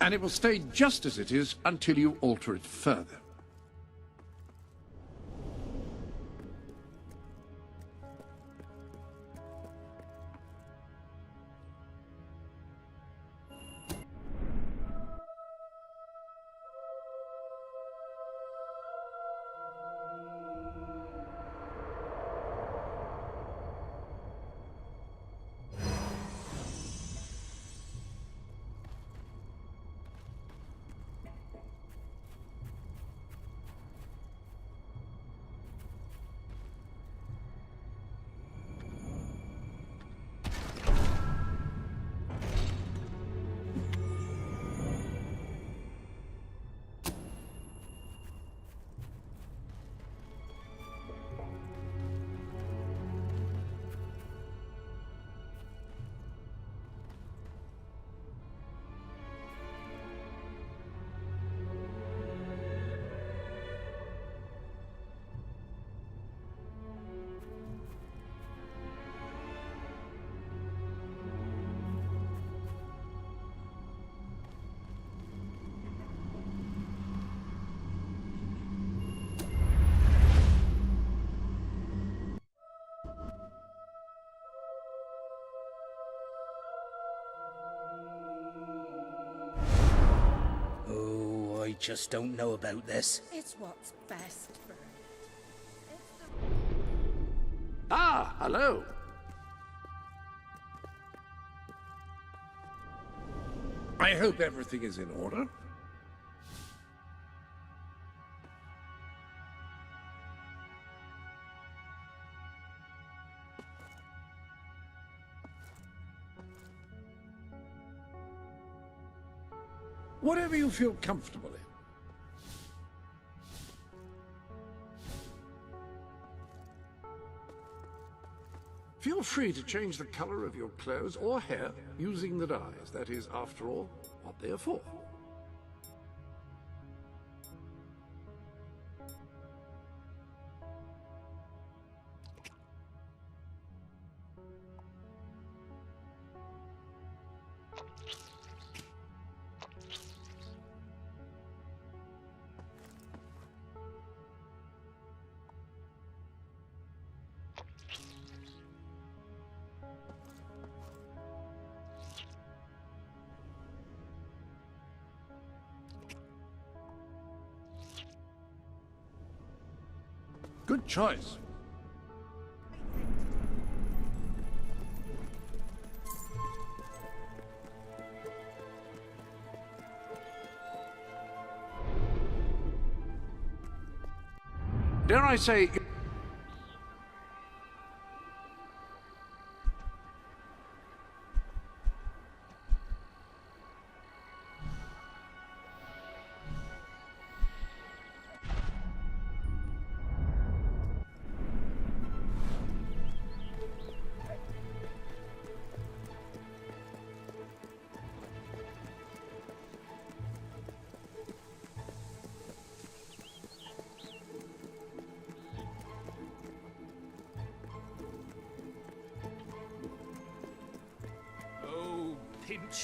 And it will stay just as it is until you alter it further. I just don't know about this. It's what's best for it. Ah, hello. I hope everything is in order. Whatever you feel comfortable in. Feel free to change the color of your clothes or hair using the dyes. That is, after all, what they are for. Good choice. Dare I say...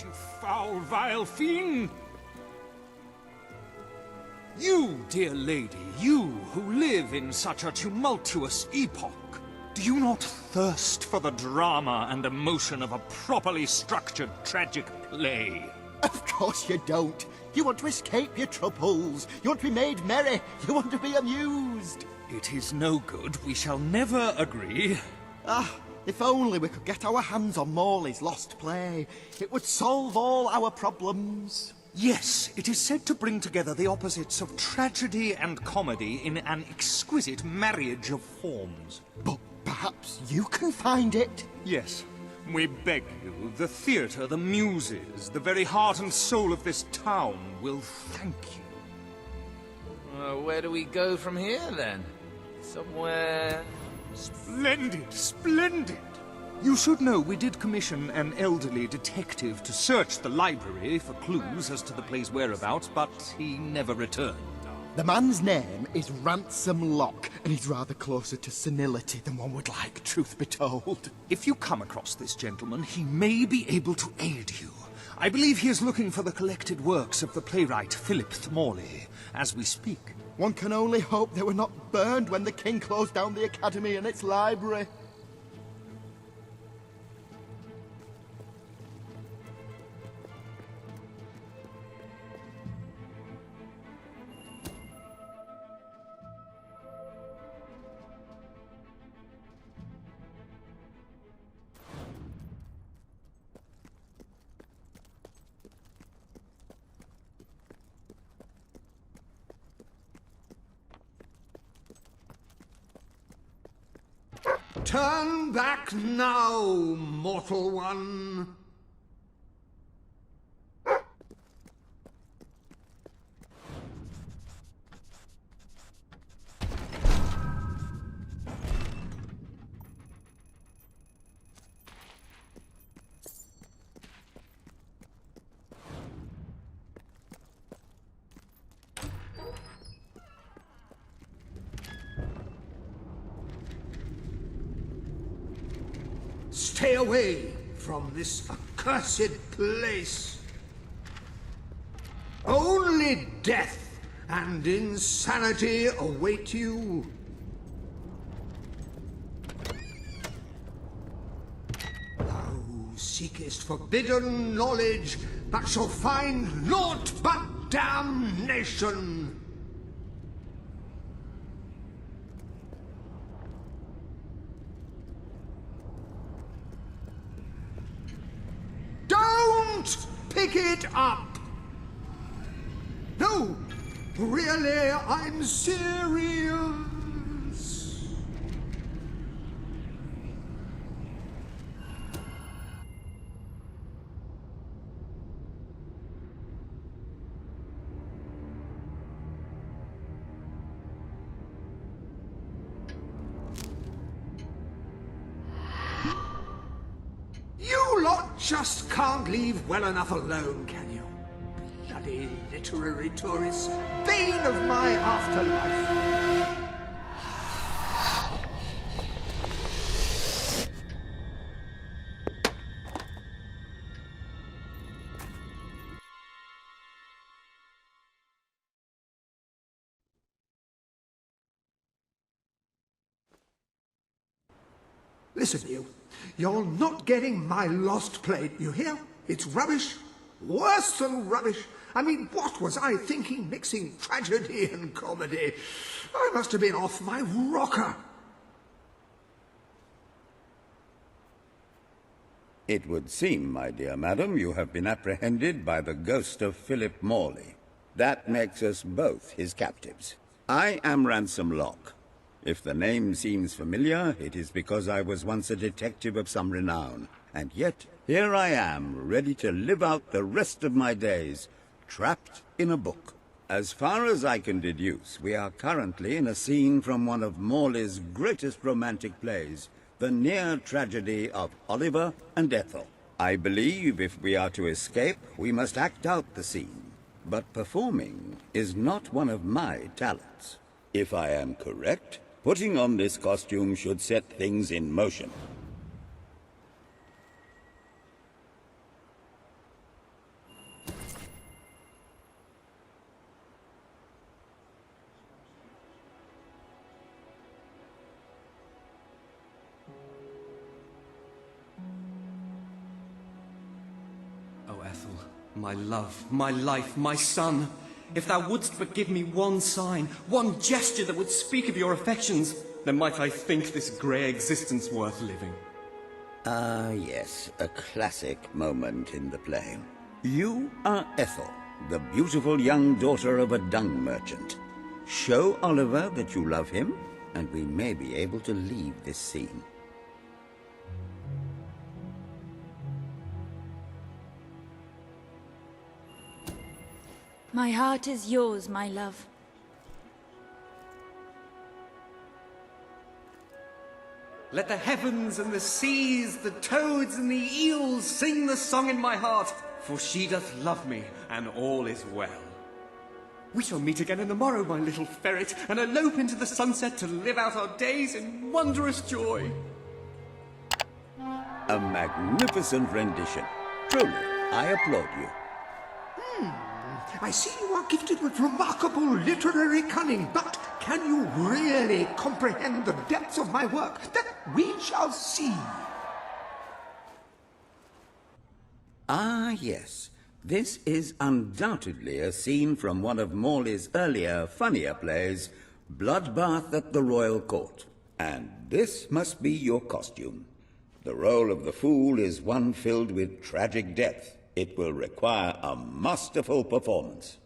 You foul, vile fiend! You, dear lady, you who live in such a tumultuous epoch, do you not thirst for the drama and emotion of a properly structured tragic play? Of course you don't. You want to escape your troubles. You want to be made merry. You want to be amused. It is no good. We shall never agree. Ah, if only we could get our hands on Morley's lost play. It would solve all our problems. Yes, it is said to bring together the opposites of tragedy and comedy in an exquisite marriage of forms. But perhaps you can find it? Yes. We beg you, the theatre, the muses, the very heart and soul of this town will thank you. Where do we go from here, then? Somewhere... Splendid, splendid! You should know we did commission an elderly detective to search the library for clues as to the play's whereabouts, but he never returned. The man's name is Ransom Locke, and he's rather closer to senility than one would like, truth be told. If you come across this gentleman, he may be able to aid you. I believe he is looking for the collected works of the playwright Philip Morley, as we speak. One can only hope they were not burned when the king closed down the academy and its library. Turn back now, mortal one. Stay away from this accursed place. Only death and insanity await you. Thou seekest forbidden knowledge, but shall find naught but damnation. Pick it up! No! Really, I'm serious! You lot just can't leave well enough alone, can you? Bloody literary tourists, bane of my afterlife. Listen, you. You're not getting my lost plate, you hear? It's rubbish. Worse than rubbish. I mean, what was I thinking mixing tragedy and comedy? I must have been off my rocker. It would seem, my dear madam, you have been apprehended by the ghost of Philip Morley. That makes us both his captives. I am Ransom Locke. If the name seems familiar, it is because I was once a detective of some renown. And yet, here I am, ready to live out the rest of my days, trapped in a book. As far as I can deduce, we are currently in a scene from one of Morley's greatest romantic plays, the near tragedy of Oliver and Ethel. I believe if we are to escape, we must act out the scene. But performing is not one of my talents. If I am correct, putting on this costume should set things in motion. Oh, Ethel, my love, my life, my son. If thou wouldst but give me one sign, one gesture that would speak of your affections, then might I think this grey existence worth living. Ah, yes, a classic moment in the play. You are Ethel, the beautiful young daughter of a dung merchant. Show Oliver that you love him, and we may be able to leave this scene. My heart is yours, my love. Let the heavens and the seas, the toads and the eels sing the song in my heart, for she doth love me, and all is well. We shall meet again in the morrow, my little ferret, and elope into the sunset to live out our days in wondrous joy. A magnificent rendition. Truly, I applaud you. I see you are gifted with remarkable literary cunning, but can you really comprehend the depths of my work? That we shall see. Ah, yes. This is undoubtedly a scene from one of Morley's earlier, funnier plays, Bloodbath at the Royal Court. And this must be your costume. The role of the fool is one filled with tragic depth. It will require a masterful performance.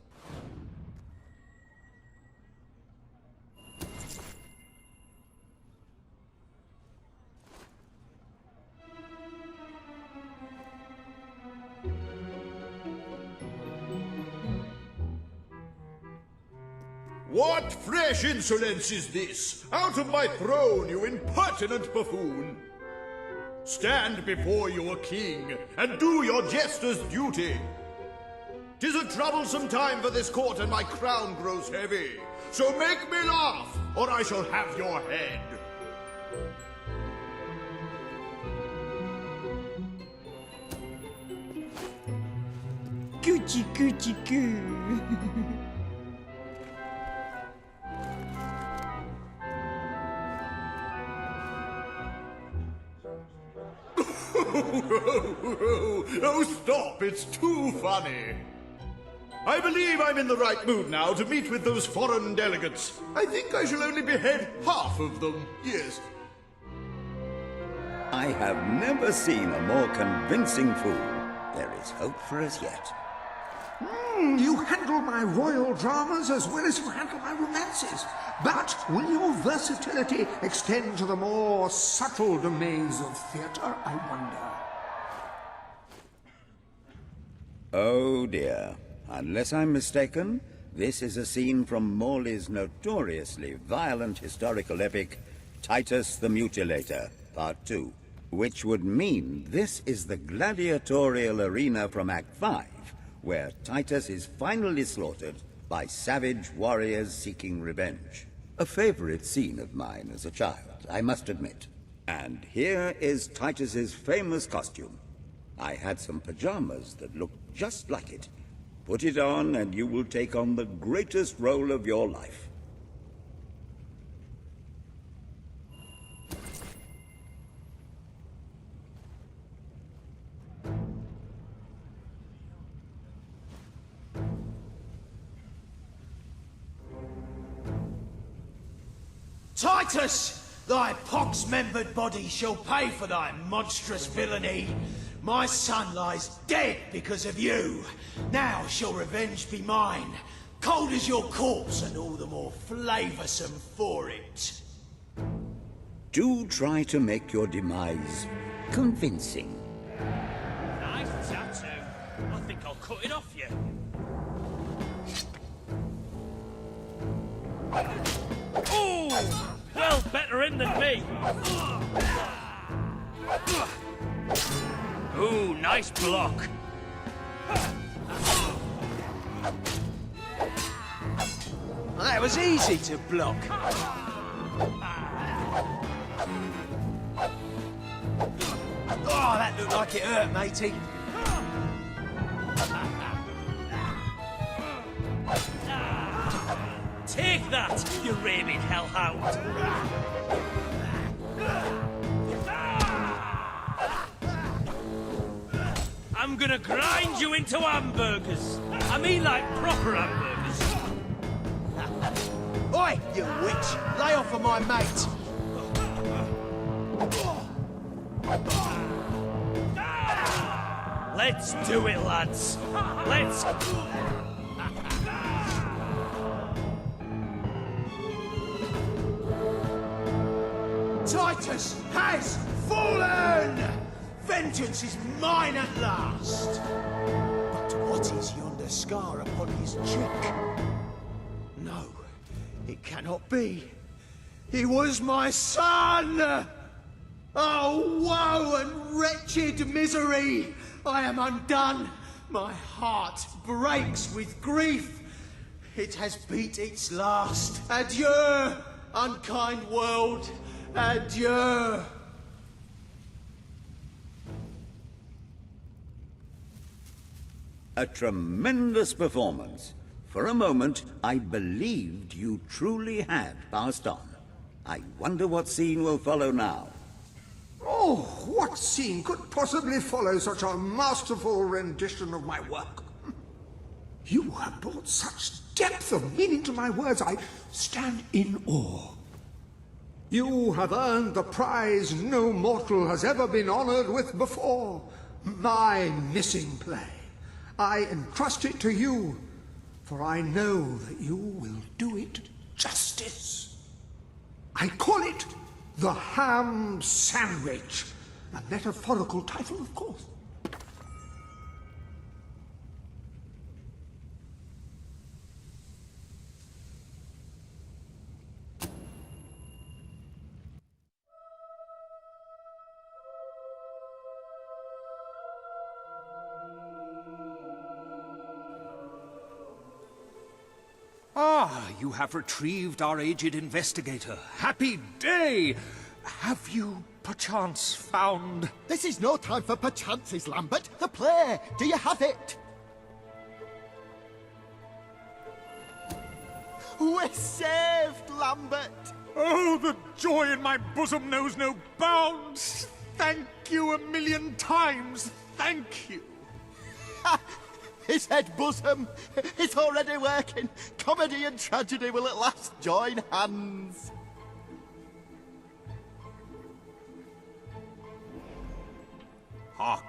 What fresh insolence is this? Out of my throne, you impertinent buffoon! Stand before your king, and do your jester's duty. 'Tis a troublesome time for this court, and my crown grows heavy. So make me laugh, or I shall have your head. Gucci, Gucci, goo. Oh, stop, it's too funny. I believe I'm in the right mood now to meet with those foreign delegates. I think I shall only behead half of them, yes. I have never seen a more convincing fool. There is hope for us yet. You handle my royal dramas as well as you handle my romances. But will your versatility extend to the more subtle domains of theatre, I wonder? Oh dear. Unless I'm mistaken, this is a scene from Morley's notoriously violent historical epic, Titus the Mutilator, Part 2, which would mean this is the gladiatorial arena from Act 5, where Titus is finally slaughtered by savage warriors seeking revenge. A favorite scene of mine as a child, I must admit. And here is Titus's famous costume. I had some pajamas that looked just like it. Put it on and you will take on the greatest role of your life. Titus! Thy pox-membered body shall pay for thy monstrous villainy. My son lies dead because of you. Now shall revenge be mine. Cold as your corpse and all the more flavoursome for it. Do try to make your demise convincing. Nice tattoo. I think I'll cut it off you. Oh! Well, better in than me. Ooh, nice block. That was easy to block. Oh, that looked like it hurt, matey. Take that, you raving hellhound! I'm gonna grind you into hamburgers. I mean like proper hamburgers. Oi, you witch! Lay off of my mate! Let's do it, lads. Let's... Titus has fallen! Vengeance is mine at last! But what is yonder scar upon his cheek? No, it cannot be. He was my son! Oh, woe and wretched misery! I am undone. My heart breaks with grief. It has beat its last. Adieu, unkind world. Adieu. A tremendous performance. For a moment, I believed you truly had passed on. I wonder what scene will follow now. Oh, what scene could possibly follow such a masterful rendition of my work? You have brought such depth of meaning to my words, I stand in awe. You have earned the prize no mortal has ever been honored with before. My missing play. I entrust it to you, for I know that you will do it justice. I call it The Ham Sandwich, a metaphorical title, of course. Ah, you have retrieved our aged investigator. Happy day! Have you, perchance, found... This is no time for perchances, Lambert. The play! Do you have it? We're saved, Lambert! Oh, the joy in my bosom knows no bounds! Thank you a million times! Thank you! His head bosom! It's already working! Comedy and tragedy will at last join hands! Hark!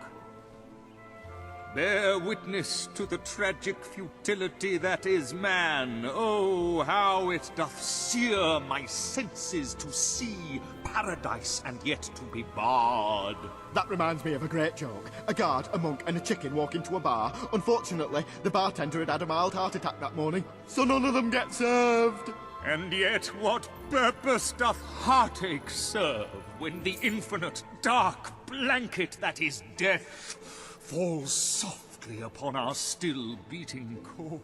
Bear witness to the tragic futility that is man. Oh, how it doth sear my senses to see paradise and yet to be barred. That reminds me of a great joke. A guard, a monk, and a chicken walk into a bar. Unfortunately, the bartender had a mild heart attack that morning, so none of them get served. And yet what purpose doth heartache serve when the infinite dark blanket that is death falls softly upon our still beating corpse?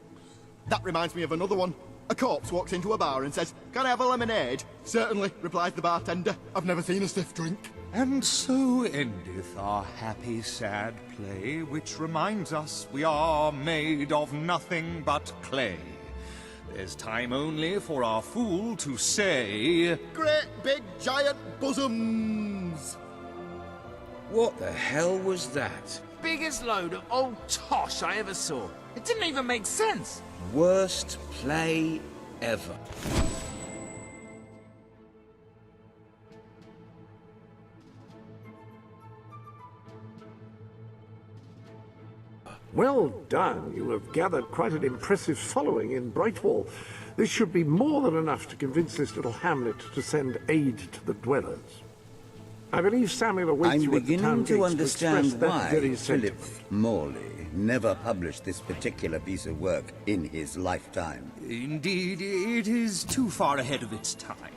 That reminds me of another one. A corpse walks into a bar and says, "Can I have a lemonade?" "Certainly," replies the bartender. "I've never seen a stiff drink." And so endeth our happy sad play, which reminds us we are made of nothing but clay. There's time only for our fool to say... Great big giant bosoms! What the hell was that? Biggest load of old tosh I ever saw. It didn't even make sense. Worst play ever. Well done. You have gathered quite an impressive following in Brightwall. This should be more than enough to convince this little hamlet to send aid to the dwellers. I believe Samuel awaits you at the town I'm gates beginning to understand express that why very Philip sentiment. Morley never published this particular piece of work in his lifetime. Indeed, it is too far ahead of its time.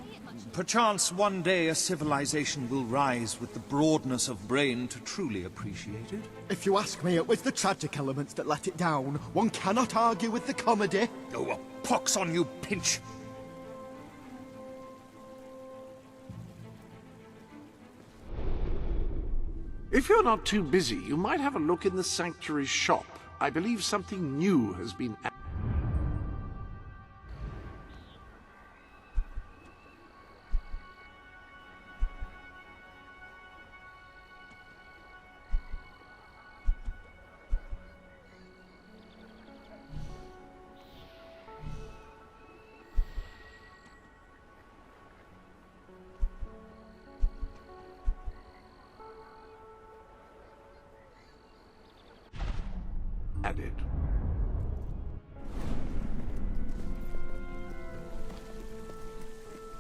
Perchance one day a civilization will rise with the broadness of brain to truly appreciate it. If you ask me, it was the tragic elements that let it down. One cannot argue with the comedy. Oh, a pox on you, Pinch! If you're not too busy, you might have a look in the sanctuary shop. I believe something new has been added.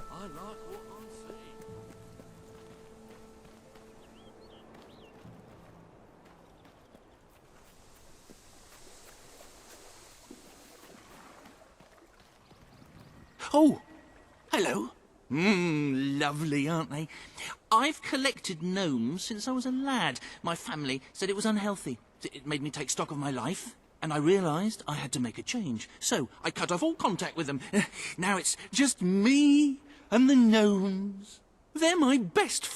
I like what I'm seeing. Oh, hello. Lovely, aren't they? I've collected gnomes since I was a lad. My family said it was unhealthy. It made me take stock of my life, and I realised I had to make a change. So I cut off all contact with them. Now it's just me and the gnomes. They're my best